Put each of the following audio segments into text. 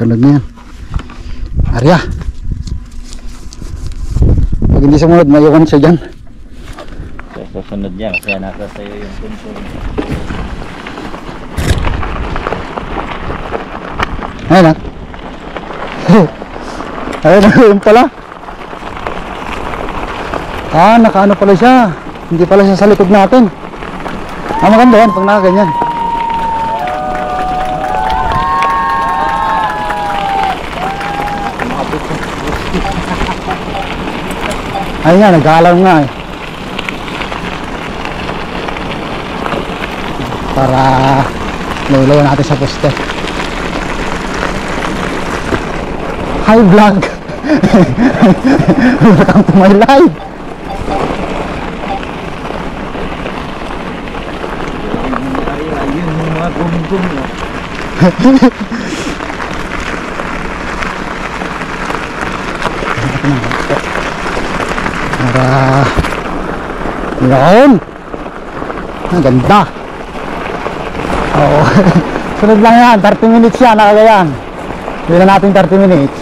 susunod na yan. Arya, pag hindi sumunod maiwan siya dyan. Susunod yan kaya nasa sayo yung control. Ayun na. Ayun na yun pala. Nakaano pala siya. Hindi pala siya sa likod natin. Maganda yan pag nakaganyan. Ayun nga, nag-aalarm nga eh. Para lulayan natin sa poste. Hi vlog. Welcome to my life. Ayun yung mga gum-gum na. Para yun. Ang ganda. Oo. Sunod lang yan, 30 minutes yan, nakagayan. Hindi na natin 30 minutes.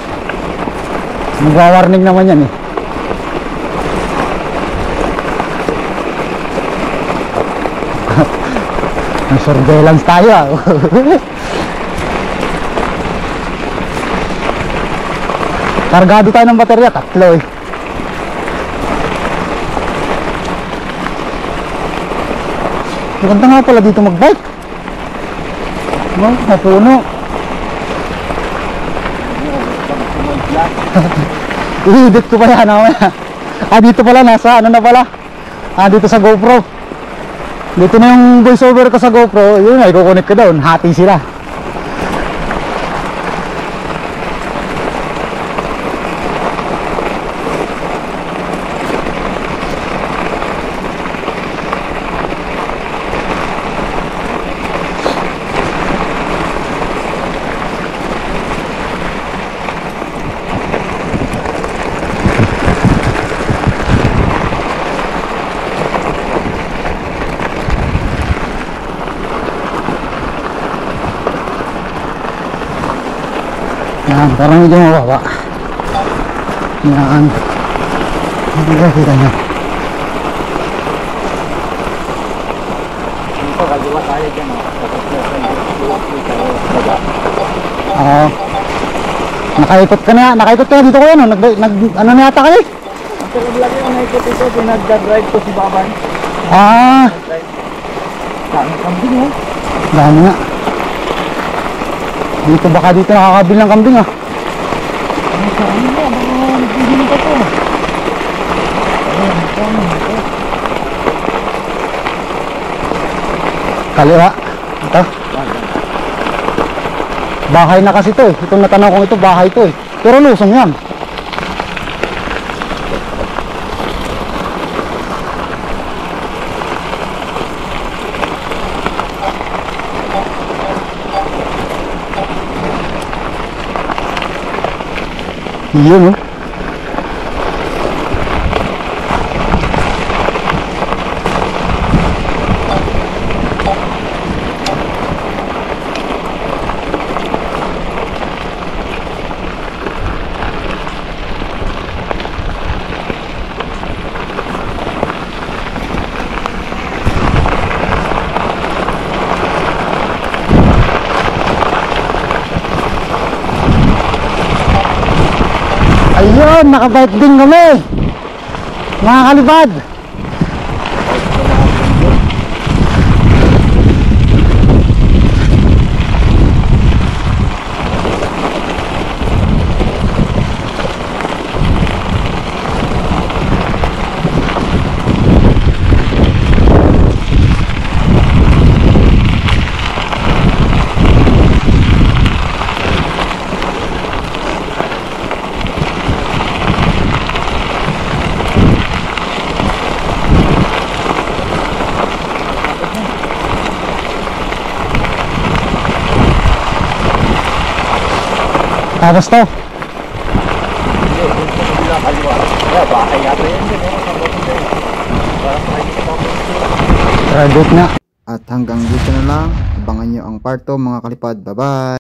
Magwa-warning naman yan eh. Ang surveillance tayo ah. Kargado tayo ng baterya, 3 eh. Maganda nga pala dito mag-bike. Napuno. I-edit ko pa yan mamaya. Dito pala, nasa ano na pala. Dito sa GoPro. Dito na yung voice over ko sa GoPro. Yun na, i-connect ko doon. Hati sila. Yan, parang medyo mababa. Yan. Hindi ka kita nyo. Dito kaliwa tayo dyan. Oo. Nakaikot ka na dito ko yan. Ano na yata kayo? Ang talag lagi yung naikot ito. Pinagdadrive ko si Baban. Dami kambing eh. Dami nga. Dito baka dito nakakabil ng kambing ah. Ano sa ano ba? Baka nagbibinig ka to. Kaliwa. Ito. Bahay na kasi to eh. Itong natanaw kong ito, bahay to eh. Pero lusong yan. Yun oh. Ayun, nakabike din kami mga kalibad. Tapos to. Private na. At hanggang dito na lang. Abangan nyo ang part 2 mga kalipad. Bye bye.